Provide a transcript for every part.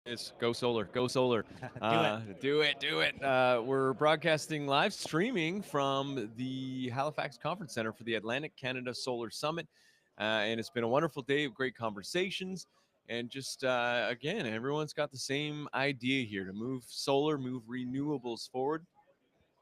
Is go solar, go solar. Do it. Do it. We're broadcasting live streaming from the Halifax Conference Center for the Atlantic Canada Solar Summit. And it's been a wonderful day of great conversations. And just again, everyone's got the same idea here to move solar, move renewables forward.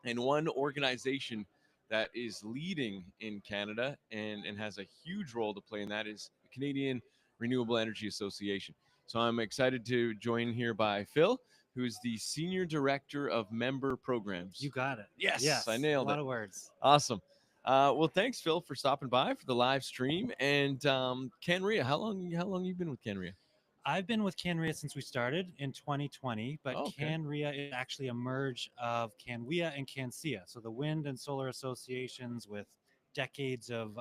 And one organization that is leading in Canada and has a huge role to play in that is the Canadian Renewable Energy Association. So I'm excited to join here by Phil, who's the Senior Director of Member You Programs. got it. Yes, I Yes. A nailed lot it. of words. Awesome. Well, thanks, Phil, for stopping by for the live stream. And Canria, how long you been with Canria? I've been with Canria since we started in 2020, but Oh, okay. Canria is actually a merge of Canwea and Cansia. So the wind and solar associations with decades of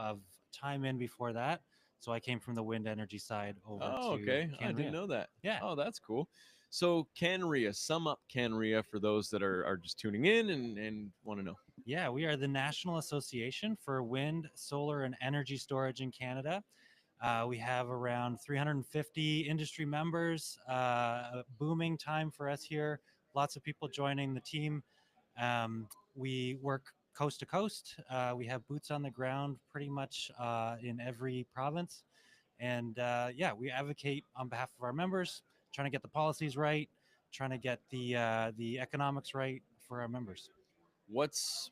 time in before that. So I came from the wind energy side over Oh, to okay. I didn't Canria. know that. Yeah. Oh, that's cool. So, Canria, sum up Canria for those that are just tuning in and want to know. Yeah, we are the National Association for Wind, Solar, and Energy Storage in Canada. We have around 350 industry members. A booming time for us here. Lots of people joining the team. We work coast to coast. We have boots on the ground pretty much in every province. And yeah, we advocate on behalf of our members, trying to get the policies right, trying to get the economics right for our members. What's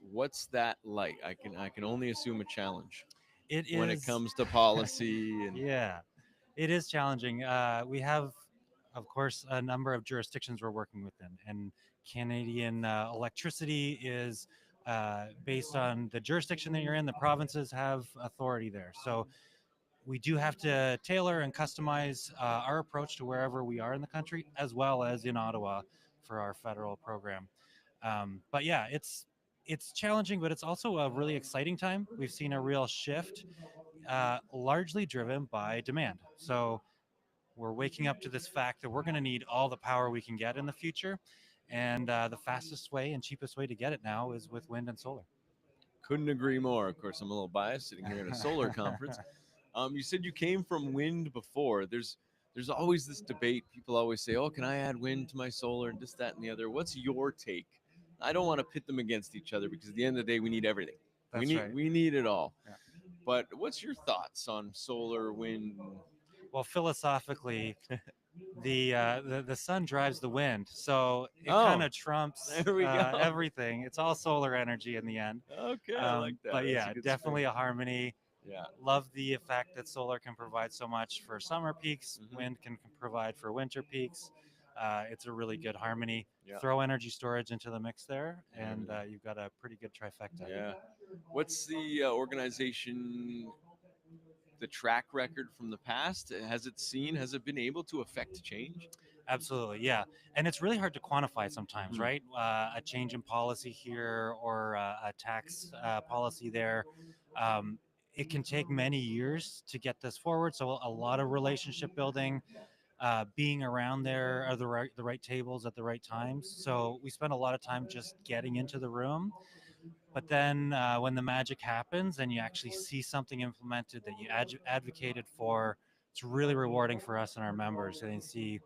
that like? I can only assume a challenge It when it is, comes to policy and yeah, it is challenging. We have, of course, a number of jurisdictions we're working within, and Canadian electricity is based on the jurisdiction that you're in. The provinces have authority there, so we do have to tailor and customize our approach to wherever we are in the country, as well as in Ottawa for our federal program. But yeah, it's challenging, but it's also a really exciting time. We've seen a real shift, largely driven by demand. So we're waking up to this fact that we're going to need all the power we can get in the future, and the fastest way and cheapest way to get it now is with wind and solar. couldn't agree more. Of course, I'm a little biased sitting here at a solar conference. You said you came from wind before. There's always this debate. People always say, "Oh, can I add wind to my solar and this, that, and the other?" What's your take? I don't want to pit them against each other because at the end of the day, we need everything. We That's need right. we need it all. Yeah. But what's your thoughts on solar, wind? Well, philosophically, the sun drives the wind, so it kind Oh, of trumps there we go. everything. It's all solar energy in the end. Okay, I like that. But That's a yeah, good spin. definitely a harmony. Yeah. Love the effect that solar can provide so much for summer peaks. Hmm. Wind can provide for winter peaks. It's a really good harmony. Yeah. Throw energy storage into the mix there, And and everything. you've got a pretty good trifecta. Yeah. What's the organization, the track record from the past? Has it been able to affect change? Absolutely, yeah. And it's really hard to quantify sometimes, Mm. right? A change in policy here or a tax policy there. Um, it can take many years to get this forward. So a lot of relationship building, being around there are the right tables at the right times. So we spend a lot of time just getting into the room. But then when the magic happens and you actually see something implemented that you advocated for, it's really rewarding for us and our members. And you see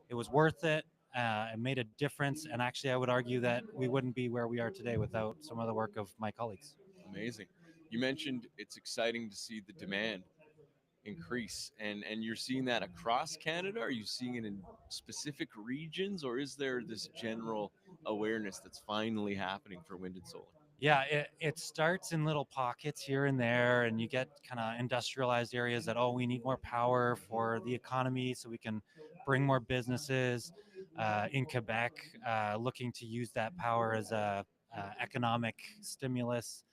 it was worth it. It made a difference. And actually, I would argue that we wouldn't be where we are today without some of the work of my colleagues. Amazing. You mentioned it's exciting to see the demand increase, and you're seeing that across Canada. Are you seeing it in specific regions, or is there this general awareness that's finally happening for wind and solar? Yeah, it starts in little pockets here and there, and you get kind of industrialized areas that, oh, we need more power for the economy so we can bring more businesses. In Quebec, looking to use that power as a economic stimulus.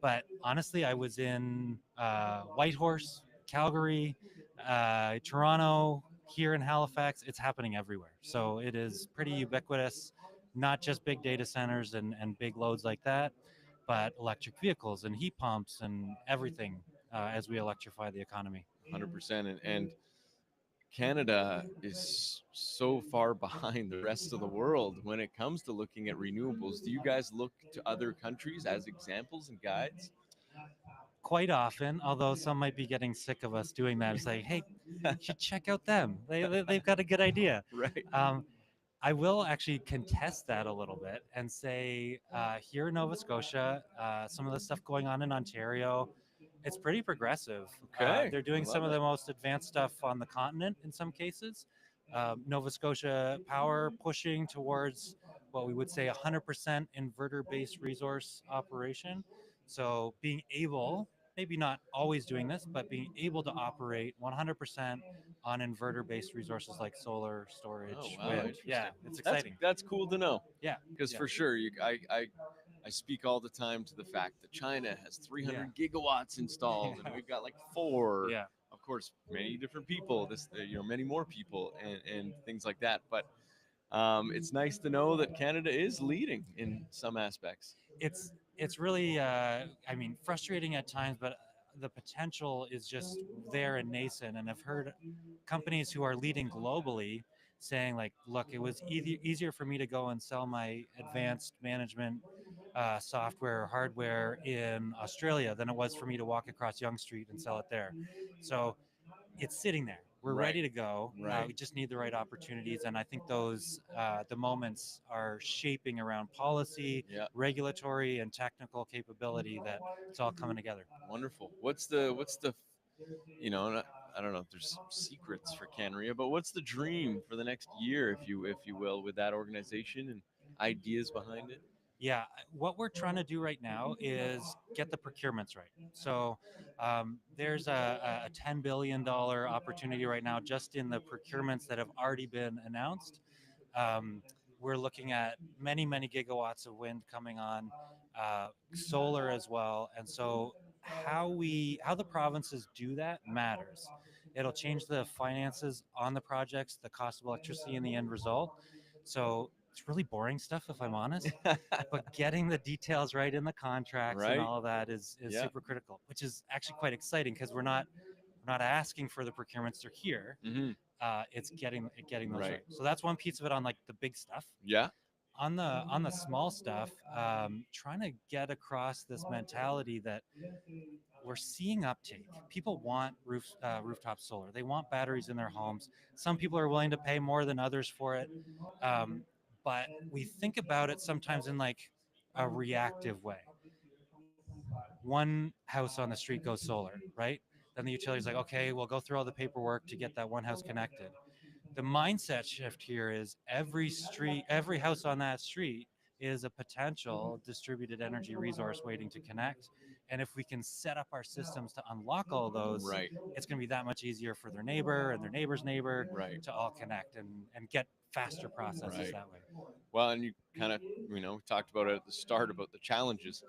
But honestly, I was in Whitehorse, Calgary, Toronto, here in Halifax. It's happening everywhere. So it is pretty ubiquitous, not just big data centers and big loads like that, but electric vehicles and heat pumps and everything as we electrify the economy. 100%. And Canada is so far behind the rest of the world when it comes to looking at renewables. Do you guys look to other countries as examples and guides? quite often, although some might be getting sick of us doing that. It's like, hey, you should check out them. They've got a good idea. Right. Um, I will actually contest that a little bit and say here in Nova Scotia, some of the stuff going on in Ontario, it's pretty progressive. Okay. They're I doing some love of it. the most advanced stuff on the continent in some cases. Nova Scotia Power pushing towards what we would say 100% inverter-based resource operation. So being able, maybe not always doing this, but being able to operate 100% on inverter-based resources like solar, Oh storage, wow, wind. Yeah, interesting. it's That's exciting. that's cool to know Yeah, because yeah, for sure, I speak all the time to the fact that China has 300 gigawatts installed, and we've got like four. yeah. Of course, many different people. Many more people, and things like that. But it's nice to know that Canada is leading in some aspects. It's really I mean frustrating at times, but the potential is just there and nascent. And I've heard companies who are leading globally saying like, look, it was easier for me to go and sell my advanced management software or hardware in Australia than it was for me to walk across Yonge Street and sell it there. So it's sitting there. We're Right. ready to go. Right. We just need the right opportunities, and I think those the moments are shaping around policy, Yeah. regulatory, and technical capability that it's all coming together. Wonderful. What's the I don't know if there's secrets for Canria, but what's the dream for the next year, if you will, with that organization and ideas behind it? Yeah, what we're trying to do right now is get the procurements right. So there's a $10 billion opportunity right now just in the procurements that have already been announced. Um, we're looking at many, many gigawatts of wind coming on, solar as well. And so how the provinces do that matters. It'll change the finances on the projects, the cost of electricity, and the end result. So it's really boring stuff, if I'm honest. But getting the details right in the contracts and Right? all of that is Yeah. super critical, which is actually quite exciting because we're not asking for the procurements; they're here. Mm-hmm. It's getting those Right. right. So that's one piece of it on like the big stuff. Yeah. On the small stuff, trying to get across this mentality that we're seeing uptake. People want rooftop solar. They want batteries in their homes. Some people are willing to pay more than others for it, um, but we think about it sometimes in like a reactive way. One house on the street goes solar, right? Then the utility's like, okay, we'll go through all the paperwork to get that one house connected. The mindset shift here is every house on that street is a potential distributed energy resource waiting to connect. And if we can set up our systems to unlock all of those, Right. it's going to be that much easier for their neighbor and their neighbor's neighbor Right. to all connect and get faster processes Right. that way. Well, and you kind of, we talked about it at the start about the challenges.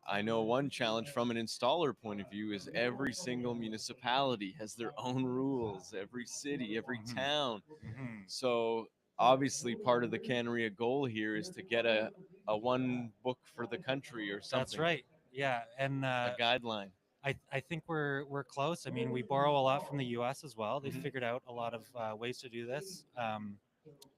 I know one challenge from an installer point of view is every single municipality has their own rules, every city, every Mhm. town. Mhm. So obviously part of the Canria goal here is to get a one book for the country or something. That's right. Yeah, and A guideline. I think we're close. I mean, we borrow a lot from the U.S. as well. They Mhm. figured out a lot of ways to do this,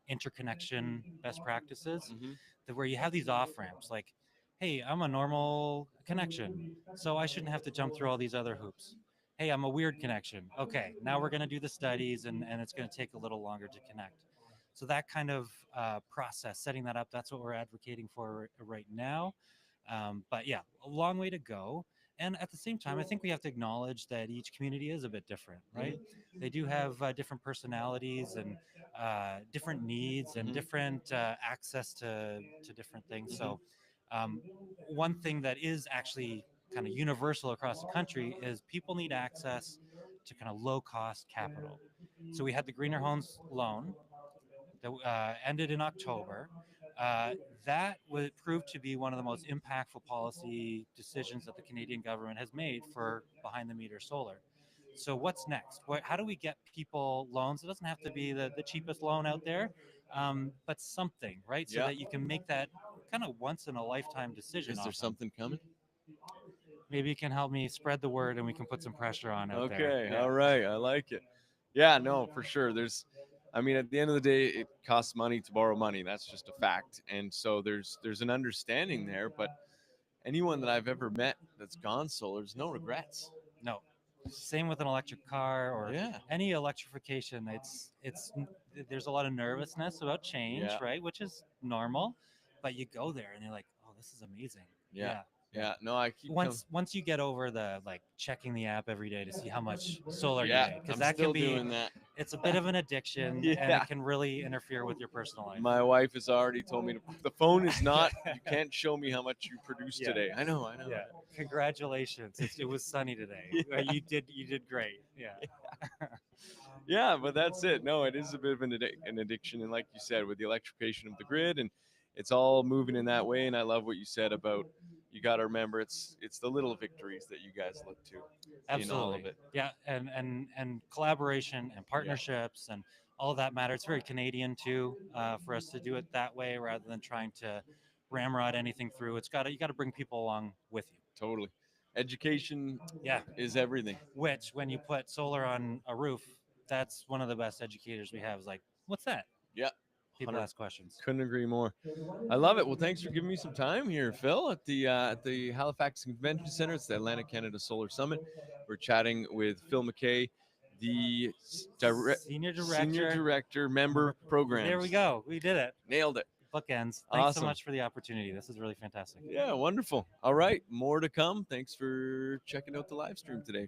interconnection best practices, Mm-hmm. that where you have these off ramps. Like, hey, I'm a normal connection, so I shouldn't have to jump through all these other hoops. Hey, I'm a weird connection. Okay, now we're going to do the studies, and it's going to take a little longer to connect. So that kind of process, setting that up, that's what we're advocating for right now. But yeah, a long way to go. And at the same time, I think we have to acknowledge that each community is a bit different, right? They do have different personalities and different needs and Mhm. different access to different things. So, um, one thing that is actually kind of universal across the country is people need access to kind of low cost capital. So, we had the Greener Homes loan that ended in October. Uh, that would prove to be one of the most impactful policy decisions that the Canadian government has made for behind the meter solar. So what's next? How do we get people loans? It doesn't have to be the cheapest loan out there, but something, right? So Yeah. that you can make that kind of once in a lifetime decision. Is there Often. something coming? Maybe you can help me spread the word, and we can put some pressure on out there. Okay. Yeah. All right. I like it. Yeah. No, for sure. I mean, at the end of the day, it costs money to borrow money. That's just a fact. And so there's an understanding there, but anyone that I've ever met that's gone solar, there's no regrets. No. Same with an electric car or Yeah. any electrification. There's a lot of nervousness about change, Yeah. right? Which is normal, but you go there and you're like, oh, this is amazing. Yeah. Yeah. No, I keep Once you get over the like checking the app every day to see how much solar you yeah, made, because I'm that still can be doing that. it's a bit of an addiction and Yeah. it can really interfere with your personal life. My wife has already told me the phone is not. You can't show me how much you produced Yeah. today. I know. I know. Yeah, congratulations. It was sunny today. Yeah. You did great. Yeah. Yeah, but that's it. No, it is a bit of an addiction, and like you said, with the electrification of the grid, and it's all moving in that way. And I love what you said about you got to remember it's the little victories that you guys look to in all of Absolutely. it. Yeah, and collaboration and partnerships and all of that matter. It's very Canadian too, for us to do it that way rather than trying to ramrod anything through. You got to bring people along with you. Totally, education Yeah, is everything. which when you put solar on a roof, that's one of the best educators we have. Is like, what's that? Yeah, People 100 ask questions. couldn't agree more. I love it. Well, thanks for giving me some time here, Phil, at the Halifax Convention Center. It's the Atlantic Canada Solar Summit. We're chatting with Phil McKay, the Senior Senior director. Director, Member Programs. There we go. We did it. Nailed it. Bookends. Thanks Awesome. so much for the opportunity. This is really fantastic. Yeah, wonderful. All right, more to come. Thanks for checking out the live stream today.